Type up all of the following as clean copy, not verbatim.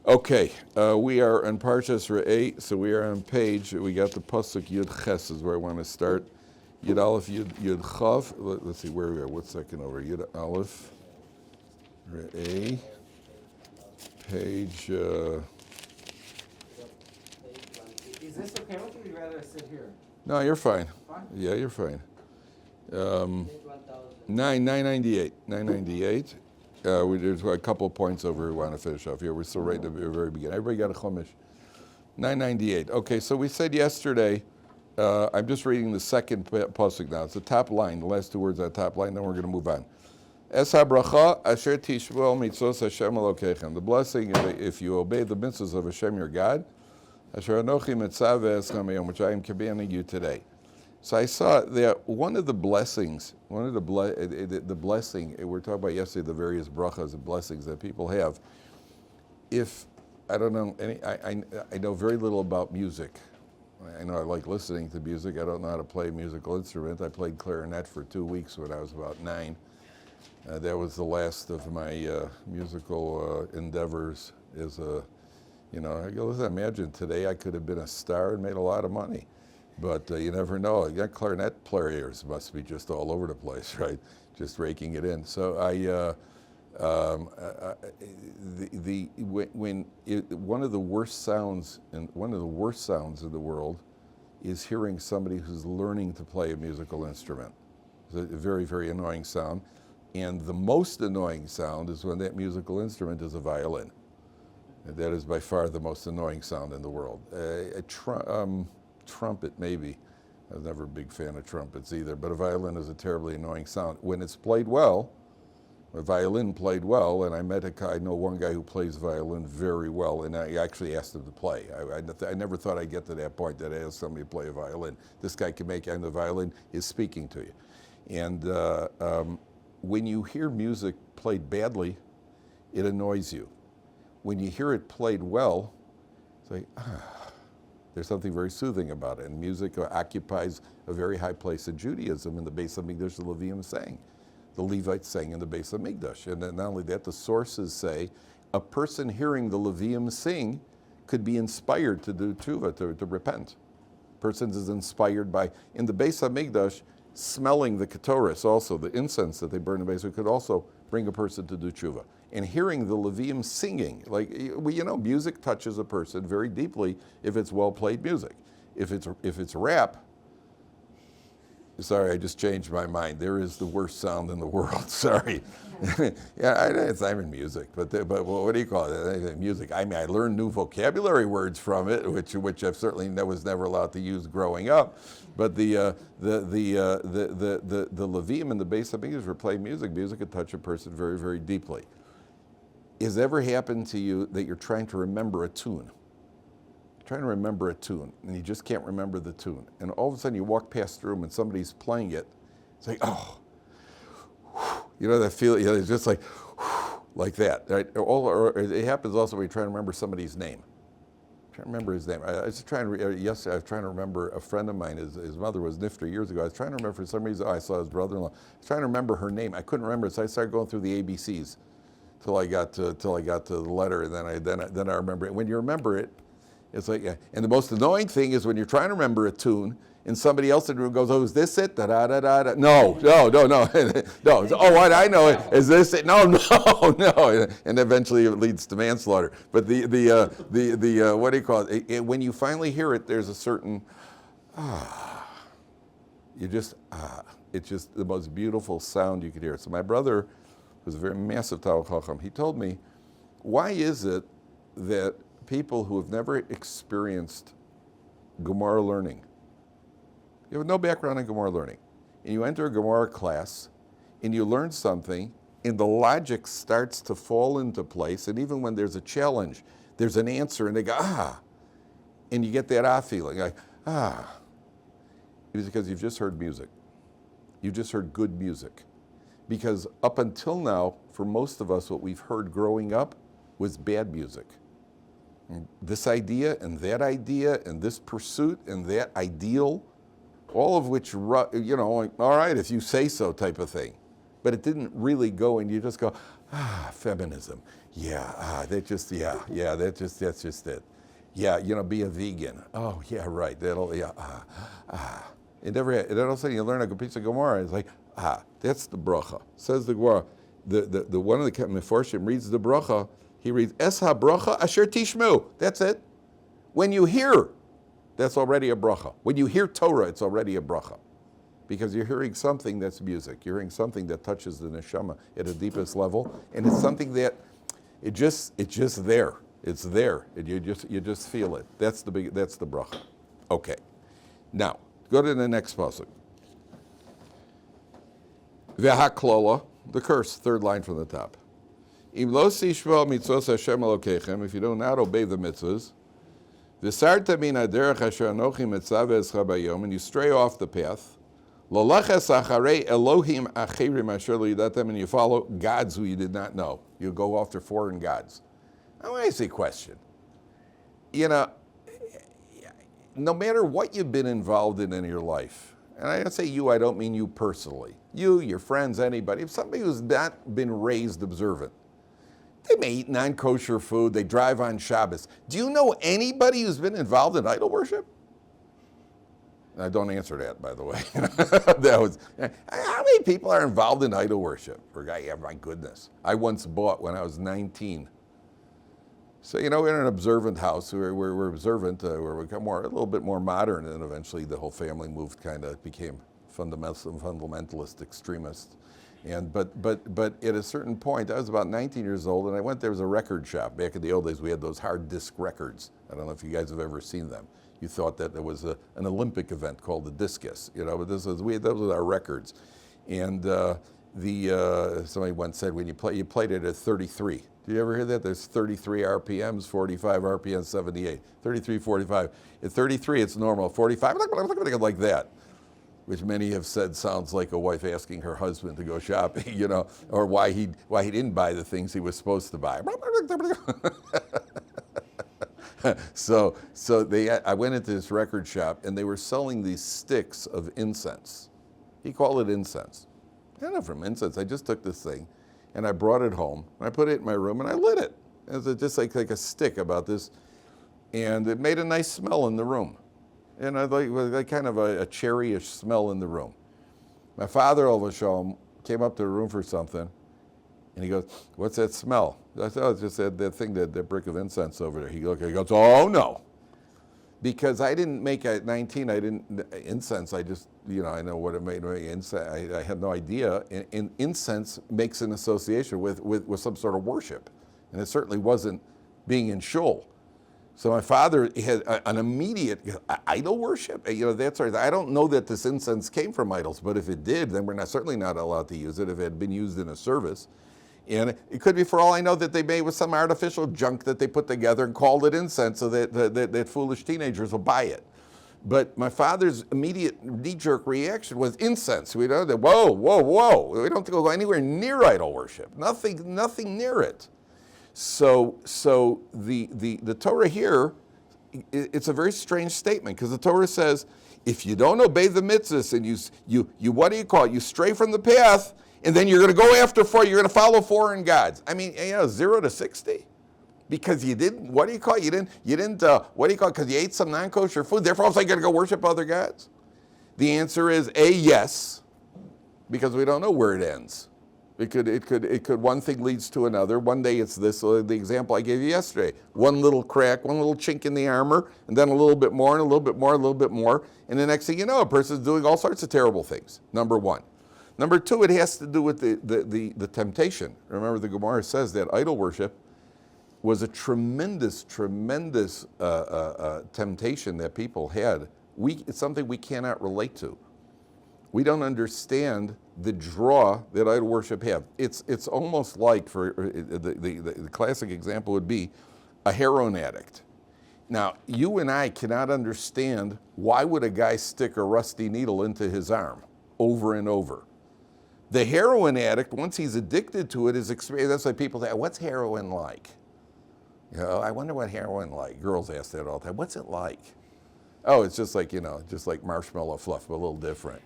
Okay, we are on Parsha Re'eh, so we are on page, we got the Pasuk Yud Ches is where I want to start. Yud Aleph, Yud Chav, let's see where we are, what's second over? Yud Aleph, Re'eh, page... Is this okay with you? Would you rather sit here? No, you're fine. Fine? Yeah, you're fine. 998. There's a couple of points over we want to finish off here. We're still right at the very beginning. Everybody got a chumash? 998. Okay, so we said yesterday, I'm just reading the second pasuk now. It's the top line, the last two words on the top line, then we're going to move on. Es habracha asher tishvol mitzvos Hashem Elokechem. The blessing, if you obey the mitzvahs of Hashem your God, asher anochi mitzav v'eschem hayom, which I am commanding you today. So I saw that one of the blessings, the blessing, we were talking about yesterday, the various brachas and blessings that people have. If, I don't know, I know very little about music. I know I like listening to music. I don't know how to play a musical instrument. I played clarinet for 2 weeks when I was about 9. That was the last of my musical endeavors as a, I go, listen, imagine today I could have been a star and made a lot of money. But you never know. Clarinet players must be just all over the place, right? Just raking it in. So one of the worst sounds in the world is hearing somebody who's learning to play a musical instrument. It's a very, very annoying sound. And the most annoying sound is when that musical instrument is a violin. And that is by far the most annoying sound in the world. Trumpet, maybe. I was never a big fan of trumpets either, but a violin is a terribly annoying sound. When it's played well, a violin played well, and I know one guy who plays violin very well, and I actually asked him to play. I never thought I'd get to that point that I asked somebody to play a violin. This guy can make, and the violin is speaking to you. And when you hear music played badly, it annoys you. When you hear it played well, it's like, there's something very soothing about it, and music occupies a very high place in Judaism. In the Beis Hamikdash, the Leviim sang. The Levites sang in the Beis Hamikdash. And not only that, the sources say a person hearing the Leviim sing could be inspired to do tshuva, to repent. Person is inspired by, in the Beis Hamikdash, smelling the ketoris, also the incense that they burn in the Beis, could also bring a person to do tshuva. And hearing the Leviim singing, music touches a person very deeply if it's well-played music. If it's rap, sorry, I just changed my mind. There is the worst sound in the world. Sorry. It's not even music, but what do you call it? Music. I mean, I learned new vocabulary words from it, which I certainly was never allowed to use growing up. But the Leviim and the Beis Hamikdash were playing music. Music could touch a person very, very deeply. Has it ever happened to you that you're trying to remember a tune? Trying to remember a tune, and you just can't remember the tune. And all of a sudden you walk past the room and somebody's playing it. It's like, oh, that feeling, it's just like that, right? Or it happens also when you're trying to remember somebody's name. I'm trying to remember his name. I was trying to remember a friend of mine, his mother was nifter years ago. I was trying to remember for some reason, I saw his brother-in-law. I was trying to remember her name. I couldn't remember it, so I started going through the ABCs. Till I got to the letter, and then I remember it. When you remember it, it's like, and the most annoying thing is when you're trying to remember a tune, and somebody else in the room goes, "Oh, is this it?" Da da da da da. No. No. Oh, what I know is this it? No. And eventually it leads to manslaughter. But the what do you call it? When you finally hear it, there's a certain it's just the most beautiful sound you could hear. So my brother was a very massive Talmid Chacham. He told me, why is it that people who have never experienced Gemara learning, you have no background in Gemara learning, and you enter a Gemara class, and you learn something, and the logic starts to fall into place, and even when there's a challenge, there's an answer, and they go, and you get that feeling, like, It was because you've just heard music. You've just heard good music. Because up until now, for most of us, what we've heard growing up was bad music. And this idea and this pursuit and that ideal, all of which, like, all right, if you say so type of thing. But it didn't really go, and you just go, Feminism. Yeah, that's just it. Yeah, be a vegan. Oh, yeah, right. It never had, and then all of a sudden you learn a piece of Gemara. It's like, that's the bracha. Says the Gemara. The one of the Meforshim reads the bracha. He reads, Es ha-bracha asher tishmu. That's it. When you hear, that's already a bracha. When you hear Torah, it's already a bracha. Because you're hearing something that's music. You're hearing something that touches the neshama at the deepest level. And it's something that, it's just there. It's there. And you just feel it. That's the bracha. Okay. Now, go to the next pasuk. V'haklola, the curse, third line from the top. Im lo sishva mitzvos Hashem Elokechem, if you do not obey the mitzvahs, v'sarta min haderech asher anochi mitzaveh escha bayom, and you stray off the path, lolaches acharei Elohim acherim asher lo yidatem, and you follow gods who you did not know. You go after foreign gods. Now, I ask you a question. No matter what you've been involved in your life, and I don't say you, I don't mean you personally. You, your friends, anybody. If somebody who's not been raised observant, they may eat non-kosher food, they drive on Shabbos. Do you know anybody who's been involved in idol worship? I don't answer that, by the way. How many people are involved in idol worship? Yeah, my goodness. I once bought, when I was 19. So, we're in an observant house. We're observant. We're become a little bit more modern, and eventually the whole family became fundamentalist extremists. But at a certain point, I was about 19 years old, and I went there was a record shop. Back in the old days, we had those hard disc records. I don't know if you guys have ever seen them. You thought that there was an Olympic event called the discus, but those were our records. And somebody once said, when you played it at 33. Did you ever hear that? There's 33 RPMs, 45 RPMs, 78. 33, 45. At 33, it's normal. 45, like that, which many have said sounds like a wife asking her husband to go shopping, or why he didn't buy the things he was supposed to buy. I went into this record shop, and they were selling these sticks of incense. He called it incense. I don't know from incense. I just took this thing, and I brought it home, and I put it in my room, and I lit it. It was just like a stick about this, and it made a nice smell in the room. And I like kind of a cherryish smell in the room. My father, all of a sudden, came up to the room for something, and he goes, "What's that smell?" I said, "Oh, it's just that thing, that brick of incense over there." He goes, "Oh no," because I didn't make at 19. I didn't incense. I just, I know what it made. Incense. I had no idea. And incense makes an association with some sort of worship, and it certainly wasn't being in shul. So my father had an immediate idol worship. That's right. I don't know that this incense came from idols, but if it did, then we're certainly not allowed to use it if it had been used in a service. And it could be, for all I know, that they made with some artificial junk that they put together and called it incense so that foolish teenagers will buy it. But my father's immediate knee-jerk reaction was incense. We know that, whoa. We don't have to go anywhere near idol worship. Nothing near it. So the Torah here, it's a very strange statement, because the Torah says, if you don't obey the mitzvahs and you stray from the path, and then you're going to go you're going to follow foreign gods. I mean, 0 to 60, because you didn't. Because you ate some non-kosher food. Therefore, I'm going to go worship other gods. The answer is yes, because we don't know where it ends. It could. One thing leads to another. One day it's this. The example I gave you yesterday. One little crack, one little chink in the armor, and then a little bit more, and a little bit more, a little bit more, and the next thing you know, a person's doing all sorts of terrible things. Number one. Number two, it has to do with the temptation. Remember, the Gemara says that idol worship was a tremendous temptation that people had. It's something we cannot relate to. We don't understand the draw that idol worship have. It's almost like, for the classic example would be a heroin addict. Now, you and I cannot understand, why would a guy stick a rusty needle into his arm over and over? The heroin addict, once he's addicted to it, that's why people say, "What's heroin like?" I wonder what heroin like. Girls ask that all the time. What's it like? Oh, it's just like marshmallow fluff, but a little different.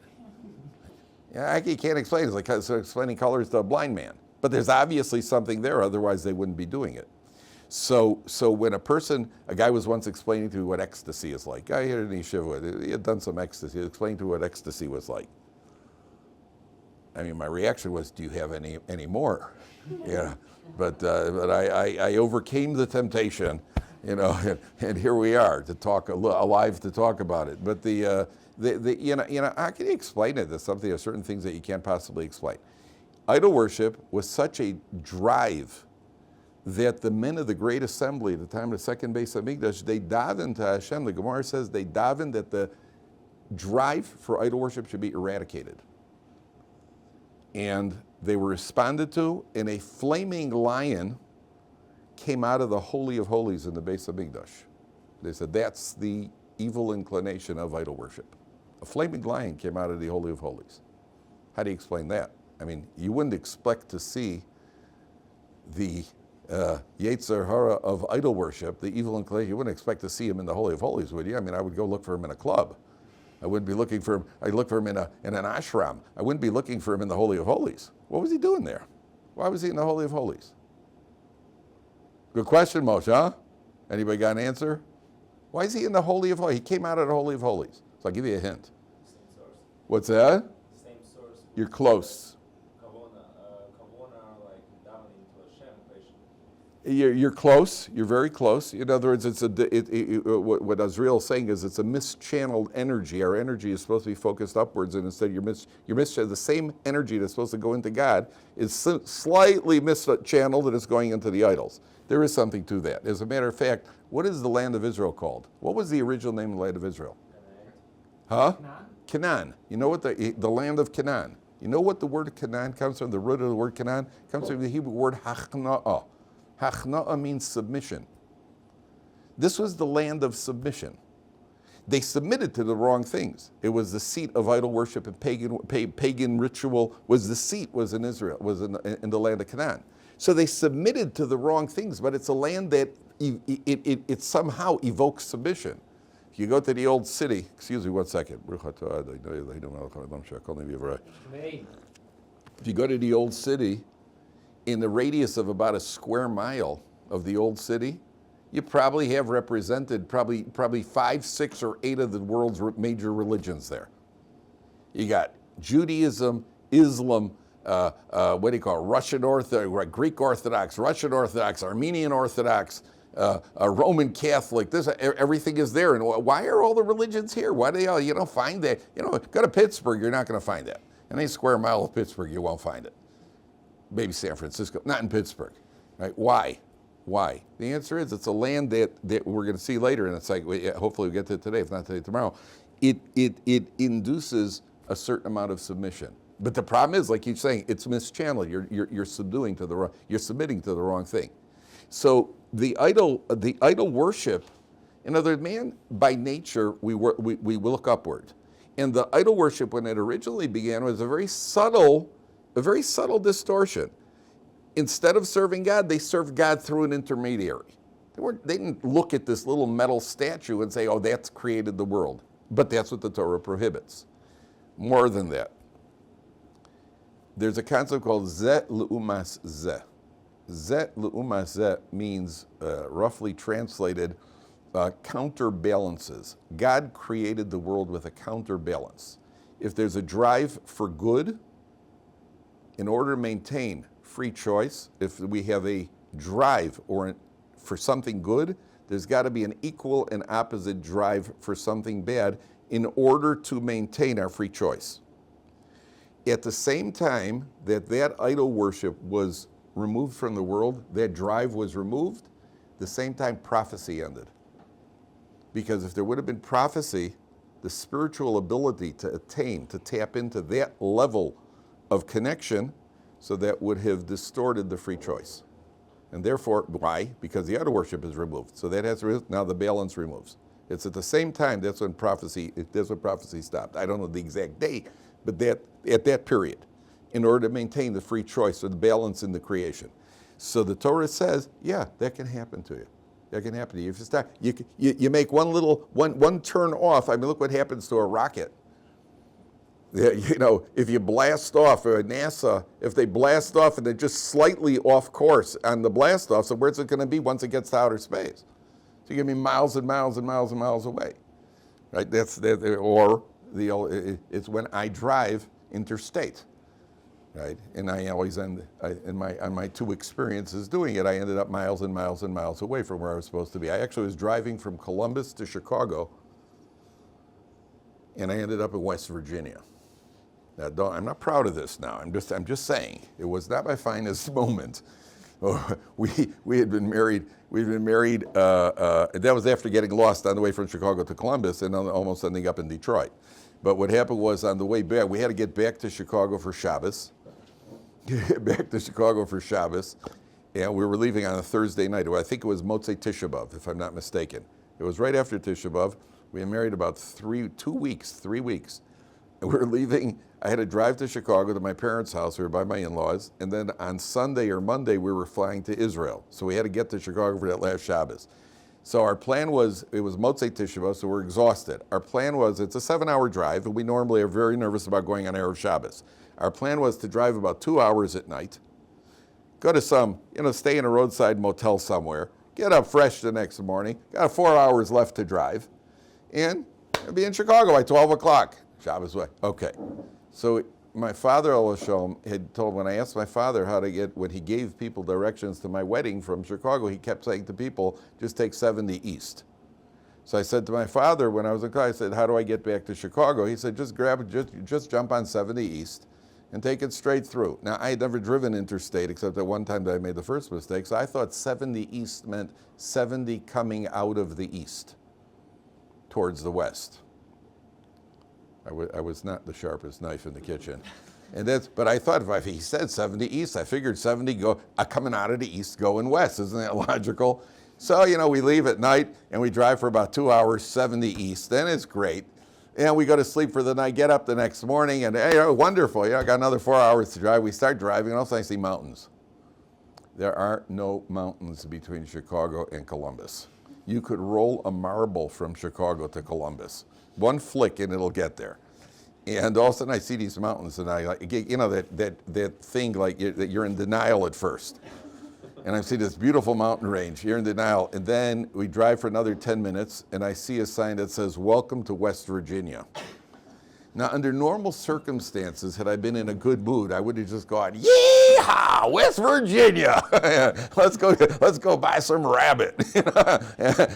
You can't explain it. It's like explaining colors to a blind man. But there's obviously something there, otherwise they wouldn't be doing it. So when a guy was once explaining to me what ecstasy is like. Guy here in Yeshivat, he had done some ecstasy. He explained to me what ecstasy was like. I mean, my reaction was, do you have any more? Yeah, but I overcame the temptation, and here we are to talk alive to talk about it. But how can you explain it? There's certain things that you can't possibly explain. Idol worship was such a drive that the men of the Great Assembly at the time of the second Beis Hamikdash, they davened to Hashem. The Gemara says they davened that the drive for idol worship should be eradicated. And they were responded to, and a flaming lion came out of the Holy of Holies in the Beis Hamikdash. They said that's the evil inclination of idol worship. A flaming lion came out of the Holy of Holies. How do you explain that? I mean, you wouldn't expect to see the Yetzer Hara of idol worship, the evil inclination. You wouldn't expect to see him in the Holy of Holies, would you? I mean, I would go look for him in a club. I wouldn't be looking for him. I'd look for him in an ashram. I wouldn't be looking for him in the Holy of Holies. What was he doing there? Why was he in the Holy of Holies? Good question, Moshe, huh? Anybody got an answer? Why is he in the Holy of Holies? He came out of the Holy of Holies. So I'll give you a hint. Same source. What's that? Same source. You're close. Kavona, like davening to Hashem, creation. You're close. You're very close. In other words, what Azriel is saying is it's a mischanneled energy. Our energy is supposed to be focused upwards, and instead the same energy that's supposed to go into God is slightly mischanneled, and it's going into the idols. There is something to that. As a matter of fact, what is the land of Israel called? What was the original name of the land of Israel? Huh? Canaan. You know what the land of Canaan? You know what the word Canaan comes from? The root of the word Canaan comes from the Hebrew word hachna'ah. Hachna'ah means submission. This was the land of submission. They submitted to the wrong things. It was the seat of idol worship and pagan ritual. Was in Israel, was in the land of Canaan. So they submitted to the wrong things, but it's a land that it somehow evokes submission. If you go to the old city, excuse me 1 second. If you go to the old city, in the radius of about a square mile of the old city, you probably have represented probably 5, 6, or 8 of the world's major religions there. You got Judaism, Islam, Russian Orthodox, Greek Orthodox, Russian Orthodox, Armenian Orthodox, Roman Catholic. Everything is there. And why are all the religions here? Why do they all? You don't find that. Go to Pittsburgh, you're not going to find that. In any square mile of Pittsburgh, you won't find it. Maybe San Francisco, not in Pittsburgh. Right? Why? The answer is it's a land that we're going to see later, and it's like hopefully we get to it today, if not today, tomorrow. It induces a certain amount of submission. But the problem is, like you're saying, it's mischanneled. You're submitting to the wrong thing. So the idol worship, in other words, man by nature we look upward, and the idol worship when it originally began was a very subtle distortion. Instead of serving God, they served God through an intermediary. They didn't look at this little metal statue and say, "Oh, that's created the world." But that's what the Torah prohibits. More than that. There's a concept called zeh l'umas zeh. Zeh l'umas zeh means, roughly translated, counterbalances. God created the world with a counterbalance. If there's a drive for good, in order to maintain free choice, if we have a drive for something good, there's got to be an equal and opposite drive for something bad in order to maintain our free choice. At the same time that idol worship was removed from the world, that drive was removed, the same time prophecy ended. Because if there would have been prophecy, the spiritual ability to tap into that level of connection, so that would have distorted the free choice. And therefore, why? Because the idol worship is removed. So that has now the balance removes. It's at the same time that's when prophecy stopped. I don't know the exact date, but at that period, in order to maintain the free choice or the balance in the creation. So the Torah says, yeah, that can happen to you. That can happen to you. If you start, you make one turn off. I mean, look what happens to a rocket. You know, if you blast off, or NASA, if they blast off and they're just slightly off course on the blast off, so where's it going to be once it gets to outer space? So you're going to be miles and miles and miles and miles away, right? It's when I drive interstate, right? And I always end, on my 2 experiences doing it, I ended up miles and miles and miles away from where I was supposed to be. I actually was driving from Columbus to Chicago, and I ended up in West Virginia. Now, I'm not proud of this now. I'm just saying it was not my finest moment. We had been married. We'd been married. That was after getting lost on the way from Chicago to Columbus and almost ending up in Detroit. But what happened was on the way back, we had to get back to Chicago for Shabbos. And we were leaving on a Thursday night. I think it was Motzei Tisha B'Av, if I'm not mistaken. It was right after Tisha B'Av. We had married about 3 weeks. And we were leaving. I had to drive to Chicago to my parents' house. We were by my in-laws. And then on Sunday or Monday, we were flying to Israel. So we had to get to Chicago for that last Shabbos. So our plan was, it was Motzei Tisha B'Av, so we're exhausted. Our plan was, it's a 7-hour drive, and we normally are very nervous about going on Erev Shabbos. Our plan was to drive about 2 hours at night, go to stay in a roadside motel somewhere, get up fresh the next morning, got 4 hours left to drive, and be in Chicago by 12 o'clock. Shabbos way. Okay. So my father, had told, when I asked my father how to get, when he gave people directions to my wedding from Chicago, he kept saying to people, just take 70 East. So I said to my father, when I was in college, I said, how do I get back to Chicago? He said, just jump on 70 East and take it straight through. Now, I had never driven interstate except at one time that I made the first mistake, so I thought 70 East meant 70 coming out of the east towards the west. I was not the sharpest knife in the kitchen. But I thought if he said 70 East, I figured 70 coming out of the east going west. Isn't that logical? So, we leave at night and we drive for about 2 hours, 70 East. Then it's great. And we go to sleep for the night, get up the next morning, and wonderful. I got another 4 hours to drive. We start driving, and all of a sudden I see mountains. There are no mountains between Chicago and Columbus. You could roll a marble from Chicago to Columbus. One flick and it'll get there. And all of a sudden I see these mountains and I that thing that you're in denial at first. And I see this beautiful mountain range, you're in denial. And then we drive for another 10 minutes and I see a sign that says, "Welcome to West Virginia." Now, under normal circumstances, had I been in a good mood, I would have just gone, "Yeehaw, West Virginia! let's go buy some rabbit."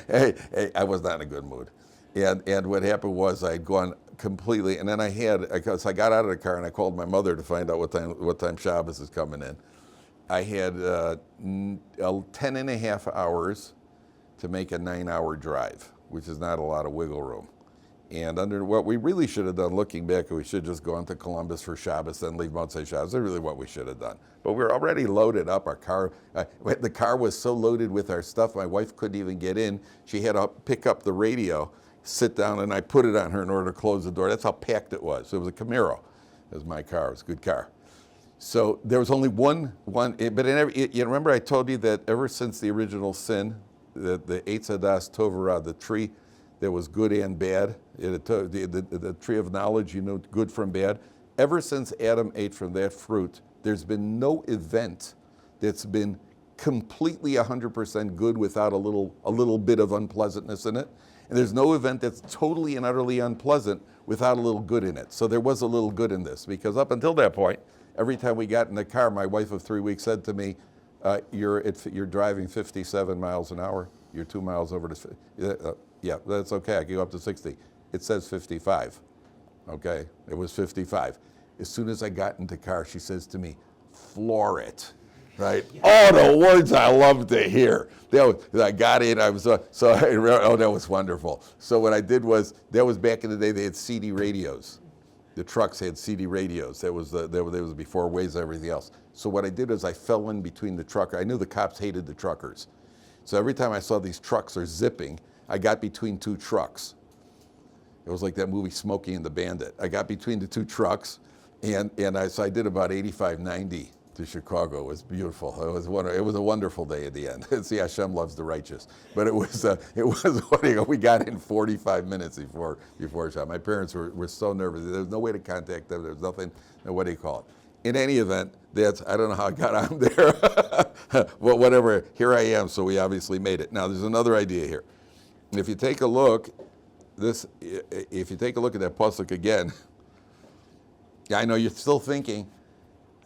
Hey, I was not in a good mood. And what happened was I'd gone completely, and then I got out of the car and I called my mother to find out what time Shabbos is coming in. I had 10 and a half hours to make a 9-hour drive, which is not a lot of wiggle room. And under what we really should have done, looking back, we should have just gone to Columbus for Shabbos, then leave Motzei Shabbos. That's really what we should have done. But we were already loaded up. Our car, the car was so loaded with our stuff, my wife couldn't even get in. She had to pick up the radio, sit down, and I put it on her in order to close the door. That's how packed it was. It was a Camaro. It was my car. It was a good car. So there was only one. But you remember I told you that ever since the original sin, the Eitz Hadas Tov Ra, the tree that was good and bad, the tree of knowledge, good from bad. Ever since Adam ate from that fruit, there's been no event that's been completely 100% good without a little bit of unpleasantness in it. And there's no event that's totally and utterly unpleasant without a little good in it. So there was a little good in this, because up until that point, every time we got in the car, my wife of 3 weeks said to me, you're driving 57 miles an hour. You're 2 miles over to, yeah, that's okay. I can go up to 60. It says 55. Okay, it was 55. As soon as I got into the car, she says to me, "Floor it." Right? Oh, the words I love to hear. I got in. I was that was wonderful. So what I did was, that was back in the day. They had CD radios. The trucks had CD radios. That was before Waze and everything else. So what I did is I fell in between the trucker. I knew the cops hated the truckers. So every time I saw these trucks are zipping, I got between two trucks. It was like that movie Smokey and the Bandit. I got between the two trucks, so I did about 85, 90 to Chicago. It was beautiful. It was a wonderful day at the end. See, Hashem loves the righteous. But it was we got in 45 minutes before Shabbat. My parents were so nervous. There was no way to contact them. There was nothing. What do you call it? In any event, I don't know how I got on there. Well, whatever. Here I am. So we obviously made it. Now there's another idea here. If you take a look, if you take a look at that pasuk again, I know you're still thinking,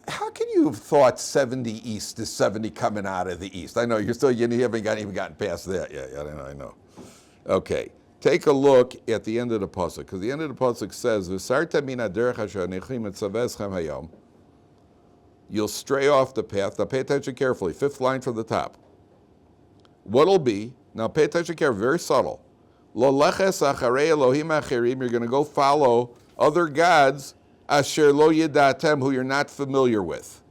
how can you have thought 70 east is 70 coming out of the east? I know you haven't even gotten past that yet. I know. Okay, take a look at the end of the pasuk, because the end of the pasuk says, "V'sarta min haderech asher anechim etzavezchem hayom." You'll stray off the path. Now pay attention carefully. 5th line from the top. What'll be? Now pay attention carefully. Very subtle. Lo leches acharei Elohim acherim. You're going to go follow other gods. Asher lo yedatem, who you're not familiar with.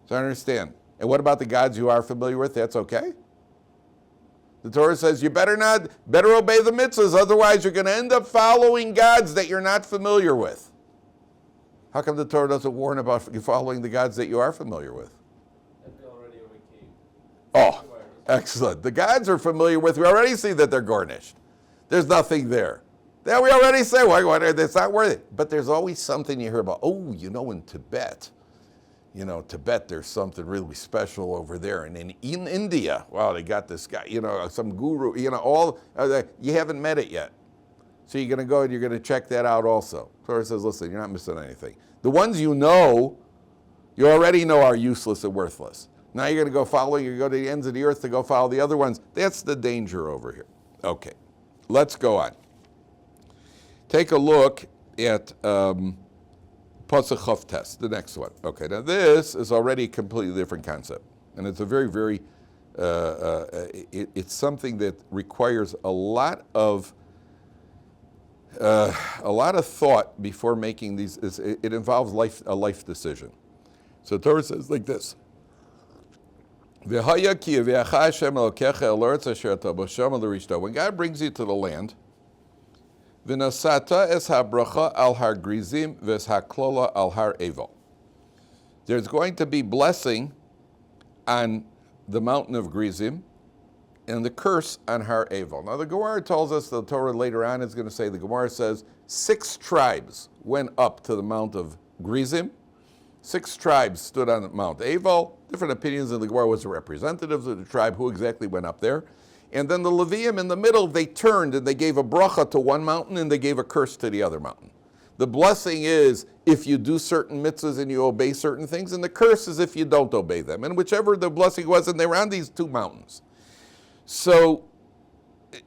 So I understand. And what about the gods you are familiar with? That's okay? The Torah says you better obey the mitzvahs, otherwise you're going to end up following gods that you're not familiar with. How come the Torah doesn't warn about you following the gods that you are familiar with? Already overcame. Oh, excellent. The gods we're familiar with, we already see that they're garnished. There's nothing there. That we already say, that's not worth it. But there's always something you hear about. Oh, in Tibet, there's something really special over there. And in India, wow, they got this guy, some guru, you haven't met it yet. So you're going to go and you're going to check that out also. Torah says, listen, you're not missing anything. The ones you already know are useless and worthless. Now you're going to go you go to the ends of the earth to go follow the other ones. That's the danger over here. Okay, let's go on. Take a look at Pasuk Chof Tes, the next one. Okay, now this is already a completely different concept. And it's a very, very, it's something that requires a lot of thought before making these. It involves a life decision. So Torah says like this. When God brings you to the land, V'nasata es habracha al har grizim ves haklola al har evel. There's going to be blessing on the mountain of Grizim and the curse on har evel. Now the Gemara tells us, the Torah later on is going to say, the Gemara says 6 tribes went up to the mount of Grizim. 6 tribes stood on Mount Evel. Different opinions in the Gemara was the representatives of the tribe who exactly went up there. And then the Levium in the middle, they turned and they gave a bracha to one mountain and they gave a curse to the other mountain. The blessing is if you do certain mitzvahs and you obey certain things, and the curse is if you don't obey them. And whichever the blessing was, and they were on these 2 mountains. So,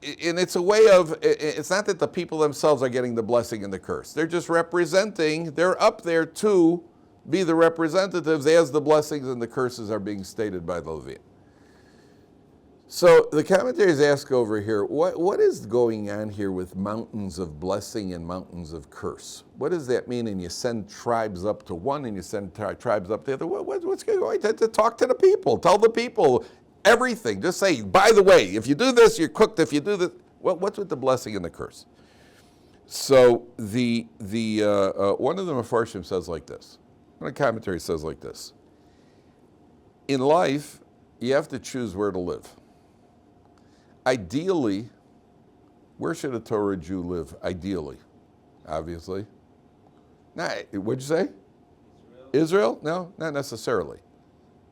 and it's a way of, it's not that the people themselves are getting the blessing and the curse. They're just representing, they're up there to be the representatives as the blessings and the curses are being stated by the Levium. So the commentaries ask over here, what is going on here with mountains of blessing and mountains of curse? What does that mean? And you send tribes up to one and you send tribes up to the other. What's going on? To talk to the people. Tell the people everything. Just say, by the way, if you do this, you're cooked. If you do this, what's with the blessing and the curse? So the one of the Mefarshim says like this. One of the commentaries says like this. In life, you have to choose where to live. Ideally, where should a Torah Jew live? Ideally, obviously. Now, what'd you say? Israel? No, not necessarily.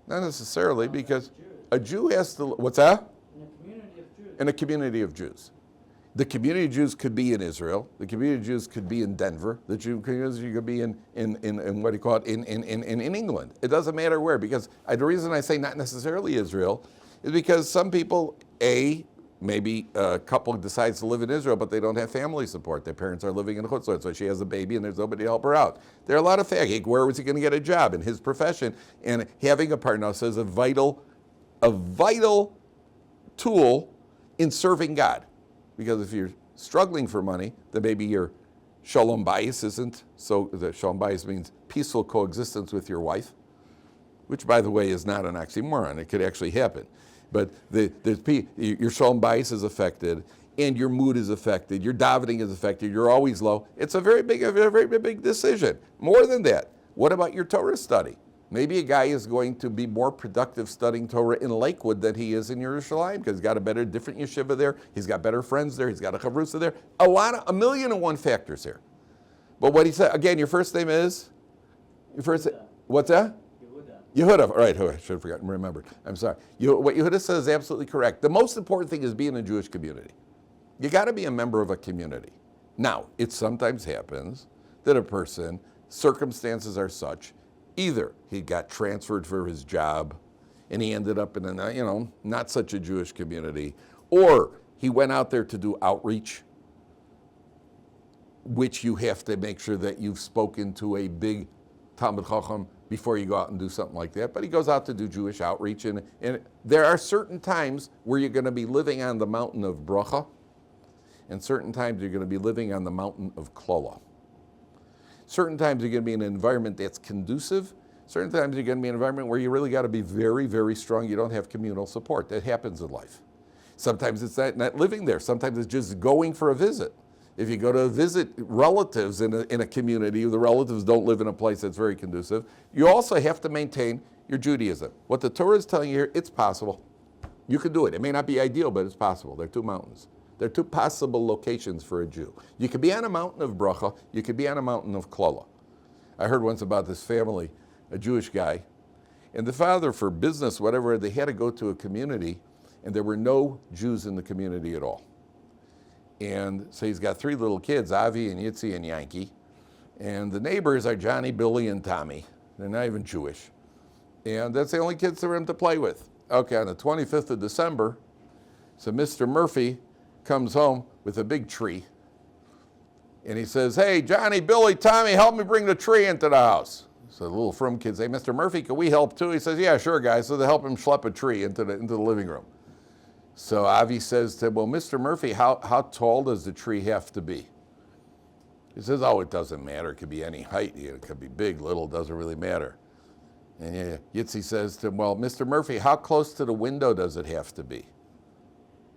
Not necessarily, because a Jew has to, what's that? In a community of Jews. The community of Jews could be in Israel. The community of Jews could be in Denver. The community could be in what do you call it, in England. It doesn't matter where, because the reason I say not necessarily Israel is because some people, maybe a couple decides to live in Israel, but they don't have family support. Their parents are living in Chutzlar, so she has a baby and there's nobody to help her out. There are a lot of things. Where was he going to get a job in his profession? And having a parnasa is a vital tool in serving God. Because if you're struggling for money, then maybe your shalom bayis isn't. So the shalom bayis means peaceful coexistence with your wife, which, by the way, is not an oxymoron. It could actually happen. But your shalom bayis is affected, and your mood is affected. Your davening is affected. You're always low. It's a very big decision. More than that, what about your Torah study? Maybe a guy is going to be more productive studying Torah in Lakewood than he is in Yerushalayim because he's got a different yeshiva there. He's got better friends there. He's got a chavrusa there. A million and one factors here. But what he said, again, your first name is? What's that? Yehuda. All right, I should have forgotten, remembered. I'm sorry. What Yehuda says is absolutely correct. The most important thing is being in a Jewish community. You got to be a member of a community. Now, it sometimes happens that a person, circumstances are such, either he got transferred for his job and he ended up in a, not such a Jewish community, or he went out there to do outreach, which you have to make sure that you've spoken to a big Talmid Chacham before you go out and do something like that. But he goes out to do Jewish outreach, and there are certain times where you're going to be living on the mountain of bracha, and certain times you're going to be living on the mountain of klola. Certain times you're going to be in an environment that's conducive. Certain times you're going to be in an environment where you really got to be very, very strong. You don't have communal support. That happens in life. Sometimes it's not living there. Sometimes it's just going for a visit. If you go to visit relatives in a community, the relatives don't live in a place that's very conducive, you also have to maintain your Judaism. What the Torah is telling you here, it's possible. You can do it. It may not be ideal, but it's possible. There are two mountains. There are two possible locations for a Jew. You could be on a mountain of bracha. You could be on a mountain of klola. I heard once about this family, a Jewish guy, and the father, for business, whatever, they had to go to a community, and there were no Jews in the community at all. And so he's got three little kids, Avi and Yitzi and Yankee. And the neighbors are Johnny, Billy, and Tommy. They're not even Jewish. And that's the only kids for him to play with. Okay, on the 25th of December, so Mr. Murphy comes home with a big tree. And he says, hey, Johnny, Billy, Tommy, help me bring the tree into the house. So the little frum kids say, Mr. Murphy, can we help too? He says, yeah, sure, guys. So they help him schlep a tree into the living room. So Avi says to him, well, Mr. Murphy, how tall does the tree have to be? He says, oh, it doesn't matter. It could be any height. It could be big, little, doesn't really matter. And Yitzi says to him, well, Mr. Murphy, how close to the window does it have to be?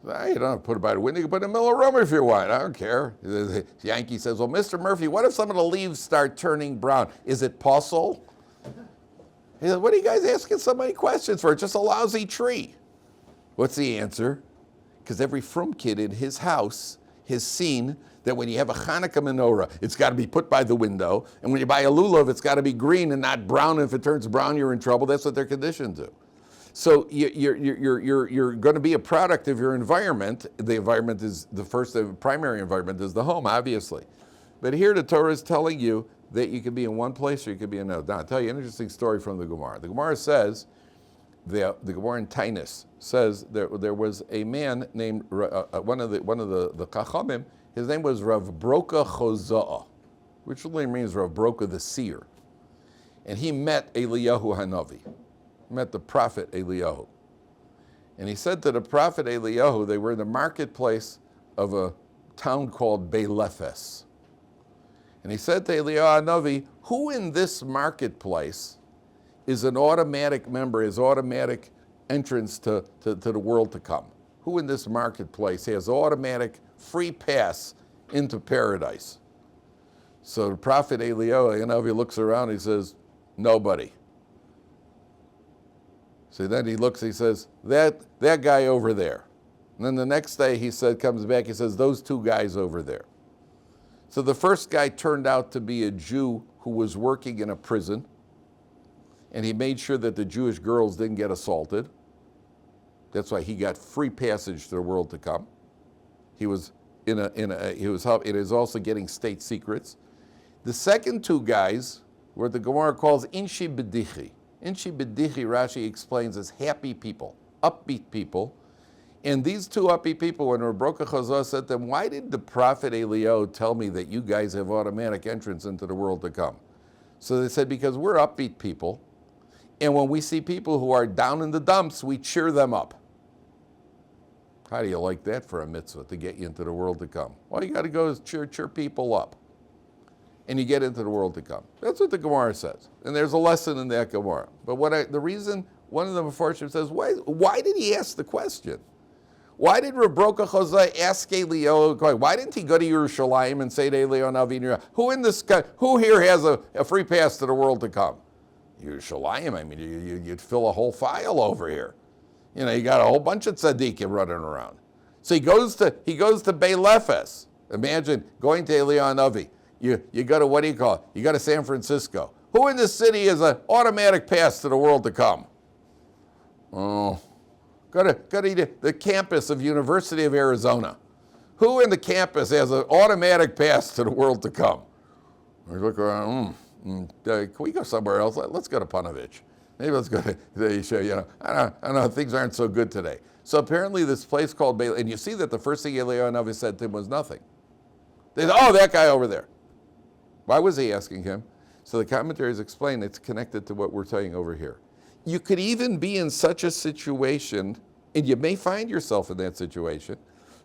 You don't have to put it by the window. You can put it in the middle of the room if you want. I don't care. Yankee says, well, Mr. Murphy, what if some of the leaves start turning brown? Is it possible? He says, what are you guys asking so many questions for? It's just a lousy tree. What's the answer? Because every frum kid in his house has seen that when you have a Hanukkah menorah, it's got to be put by the window. And when you buy a lulav, it's got to be green and not brown. If it turns brown, you're in trouble. That's what they're conditioned to. So you're going to be a product of your environment. The environment is the primary environment is the home, obviously. But here the Torah is telling you that you can be in one place or you can be in another. Now, I'll tell you an interesting story from the Gemara. The Gemara says, the Gemara in Tainus says there was a man named one of the Chachamim. His name was Rav Broka Choza'ah, which really means Rav Broka the seer, and he met Eliyahu Hanavi, met the prophet Eliyahu, and he said to the prophet Eliyahu, they were in the marketplace of a town called Beilephes, and he said to Eliyahu Hanavi, who in this marketplace is an automatic member, is automatic entrance to the world to come? Who in this marketplace has automatic free pass into paradise? So the prophet Eliyahu, he looks around, he says, nobody. So then he looks, he says, that guy over there. And then the next day comes back, he says, those two guys over there. So the first guy turned out to be a Jew who was working in a prison, and he made sure that the Jewish girls didn't get assaulted. That's why he got free passage to the world to come. He was it is also getting state secrets. The second two guys were the Gemara calls Inshi B'dichi. Inshi B'dichi, Rashi explains, as happy people, upbeat people. And these two upbeat people, when Rav Broka Choza'ah said to them, why did the prophet Eliyahu tell me that you guys have automatic entrance into the world to come? So they said, because we're upbeat people, and when we see people who are down in the dumps, we cheer them up. How do you like that for a mitzvah to get you into the world to come? All you got to go is cheer people up, and you get into the world to come. That's what the Gemara says, and there's a lesson in that Gemara. But the reason one of the Mefarshim says, why did he ask the question? Why did Rav Broka Choza'ah ask Eliyahu? Why didn't he go to Yerushalayim and say to Eliyahu Navi, who here has a free pass to the world to come? Yerushalayim, I mean, you'd fill a whole file over here. You know, you got a whole bunch of tzaddikim running around. So he goes to Beilefes. Imagine going to Eliyahu Navi. You go to, what do you call it? You go to San Francisco. Who in this city is an automatic pass to the world to come? Oh, go to the campus of University of Arizona. Who in the campus has an automatic pass to the world to come? We look around, can we go somewhere else? Let's go to Panovich. Maybe let's go to the Yeshiva. You know, I don't know, things aren't so good today. So apparently this place called Bailey, and you see that the first thing Eliyahu Navi said to him was nothing. They said, oh, that guy over there. Why was he asking him? So the commentaries explain it's connected to what we're saying over here. You could even be in such a situation, and you may find yourself in that situation,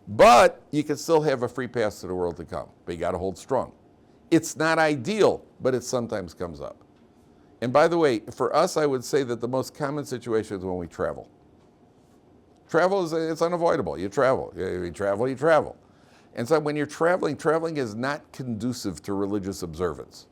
but you can still have a free pass to the world to come. But you got to hold strong. It's not ideal, but it sometimes comes up. And by the way, for us, I would say that the most common situation is when we travel. Travel it's unavoidable. You travel. You travel. And so when you're traveling is not conducive to religious observance.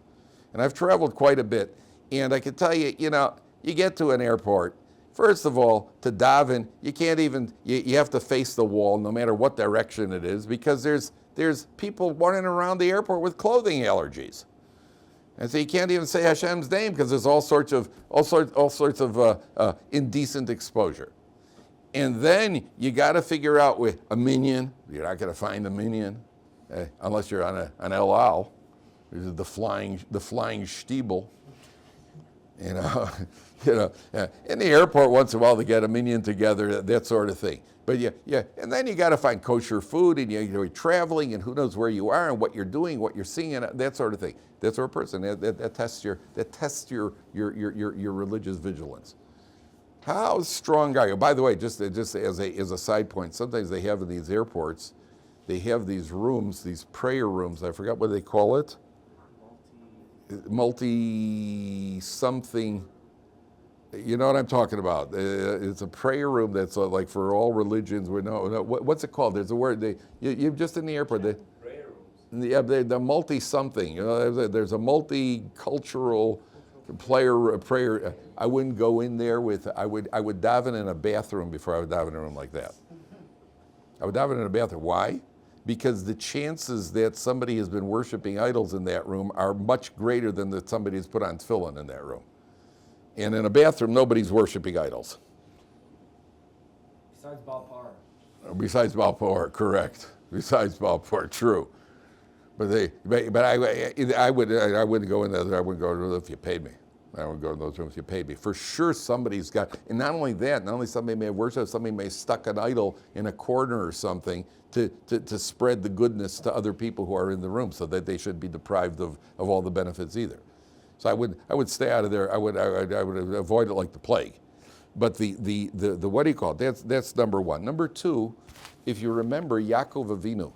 And I've traveled quite a bit, and I can tell you, you know, you get to an airport, first of all, to daven, you can't even, you have to face the wall no matter what direction it is, because there's people running around the airport with clothing allergies. And so you can't even say Hashem's name because there's all sorts of indecent exposure. And then you got to figure out with a minyan. You're not going to find a minyan unless you're on an El Al. This is the flying shtiebel. You know, in the airport once in a while they get a minyan together, that sort of thing. But yeah, and then you got to find kosher food, and you're traveling, and who knows where you are and what you're doing, what you're seeing, and that sort of thing. That's our person. That tests your religious vigilance. How strong are you? By the way, just as a side point, sometimes they have in these airports, they have these rooms, these prayer rooms. I forgot what they call it. Multi something. You know what I'm talking about? It's a prayer room that's like for all religions. What's it called? There's a word. You're just in the airport. Prayer rooms. Yeah, the multi something. You know, there's a multicultural prayer. I wouldn't go in there with. I would daven in a bathroom before I would daven in a room like that. I would daven in a bathroom. Why? Because the chances that somebody has been worshiping idols in that room are much greater than that somebody has put on tefillin in that room. And in a bathroom, nobody's worshiping idols. Besides Baal Par. Besides Baal Par, correct. Besides Baal Par, true. But I wouldn't go in there. I wouldn't go to if you paid me. I wouldn't go to those rooms if you paid me. For sure, somebody's got, and not only that, not only somebody may worship, somebody may stuck an idol in a corner or something to spread the goodness to other people who are in the room, so that they should be deprived of all the benefits either. So I would stay out of there. I would avoid it like the plague. But the what do you call it? That's number one. Number two, if you remember Yaakov Avinu,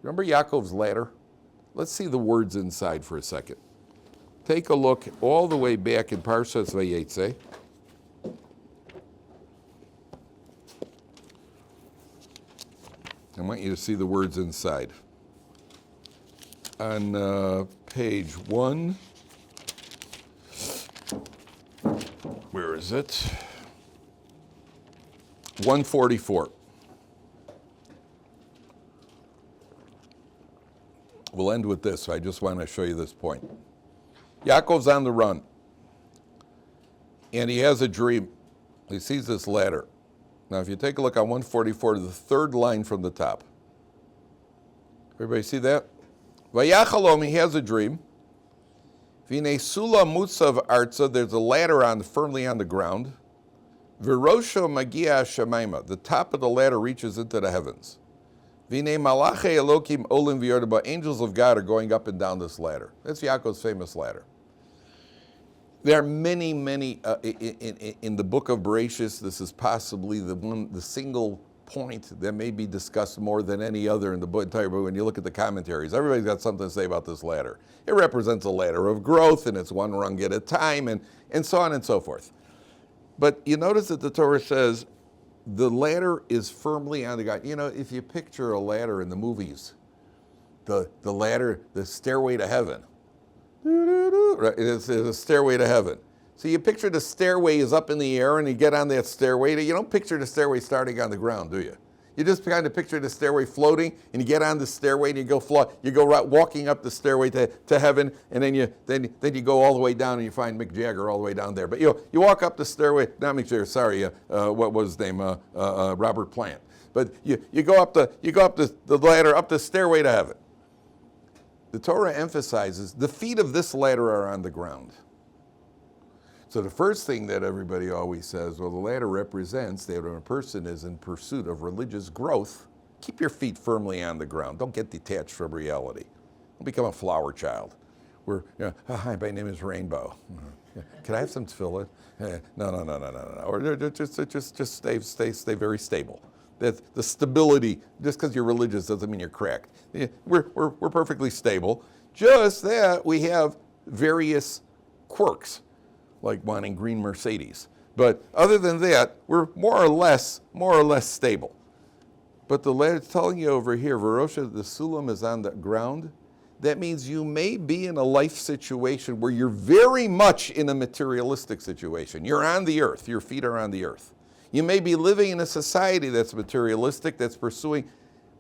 remember Yaakov's ladder? Let's see the words inside for a second. Take a look all the way back in Parsha Vayetze. I want you to see the words inside. On page 1, where is it? 144. We'll end with this. I just want to show you this point. Yaakov's on the run, and he has a dream. He sees this ladder. Now, if you take a look on 144 to the third line from the top. Everybody see that? Vayachalom, he has a dream. V'nei sula mutzav arza, there's a ladder firmly on the ground. V'rosho magia shemaima, the top of the ladder reaches into the heavens. V'nei malache elokim olim v'yordaba, angels of God are going up and down this ladder. That's Yaakov's famous ladder. There are many in the book of Bereshis. This is possibly the single point that may be discussed more than any other in the entire book. When you look at the commentaries, everybody's got something to say about this ladder. It represents a ladder of growth, and it's one rung at a time, and so on and so forth. But you notice that the Torah says the ladder is firmly on the ground. You know, if you picture a ladder in the movies, the ladder, the stairway to heaven. It's a stairway to heaven. So you picture the stairway is up in the air and you get on that stairway. You don't picture the stairway starting on the ground, do you? You just kind of picture the stairway floating and you get on the stairway and you go walking up the stairway to heaven, and then you go all the way down and you find Mick Jagger all the way down there. But you walk up the stairway, not Mick Jagger, sorry, what was his name, Robert Plant. But you go up the ladder, up the stairway to heaven. The Torah emphasizes the feet of this ladder are on the ground. So the first thing that everybody always says, well, the ladder represents that when a person is in pursuit of religious growth, keep your feet firmly on the ground. Don't get detached from reality. Don't become a flower child. Hi, my name is Rainbow. Can I have some tefillin? No. Or just stay very stable. That the stability, just because you're religious doesn't mean you're cracked. We're perfectly stable. Just that we have various quirks, like wanting green Mercedes. But other than that, we're more or less stable. But the ladder's telling you over here, Verosha, the sulam is on the ground. That means you may be in a life situation where you're very much in a materialistic situation. You're on the earth. Your feet are on the earth. You may be living in a society that's materialistic, that's pursuing,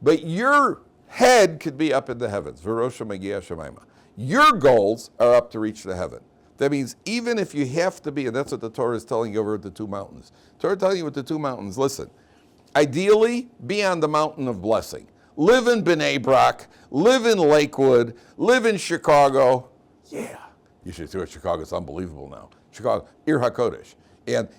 but your head could be up in the heavens. Verosha Magia Shemaima. Your goals are up to reach the heaven. That means even if you have to be, and that's what the Torah is telling you over at the two mountains. The Torah is telling you with the two mountains, listen, ideally, be on the mountain of blessing. Live in B'nai Brak, live in Lakewood, live in Chicago. Yeah, you should see what Chicago's unbelievable now. Chicago, Ir HaKodesh. And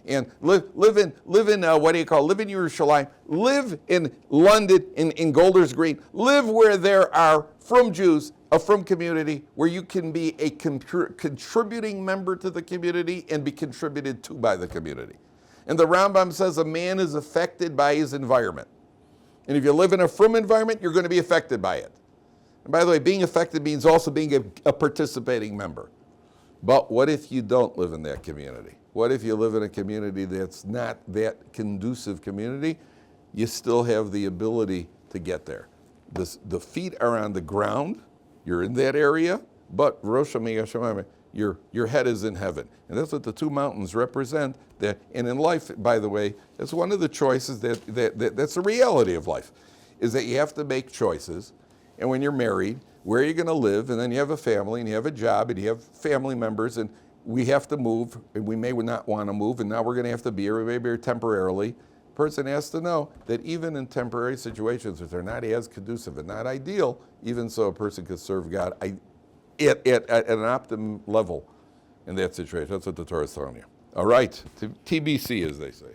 live in live in Yerushalayim, live in London, in Golders Green, live where there are from Jews, a from community, where you can be a contributing member to the community and be contributed to by the community. And the Rambam says a man is affected by his environment. And if you live in a from environment, you're going to be affected by it. And by the way, being affected means also being a participating member. But what if you don't live in that community? What if you live in a community that's not that conducive community? You still have the ability to get there. The feet are on the ground. You're in that area, but Rosh Hashanah, your head is in heaven. And that's what the two mountains represent. And in life, by the way, that's one of the choices that's the reality of life, is that you have to make choices. And when you're married, where are you going to live? And then you have a family, and you have a job, and you have family members, and we have to move, and we may not want to move, and now we're going to have to be here, maybe here temporarily. The person has to know that even in temporary situations, if they're not as conducive and not ideal, even so a person could serve God at an optimum level in that situation. That's what the Torah is telling you. All right, TBC, as they say.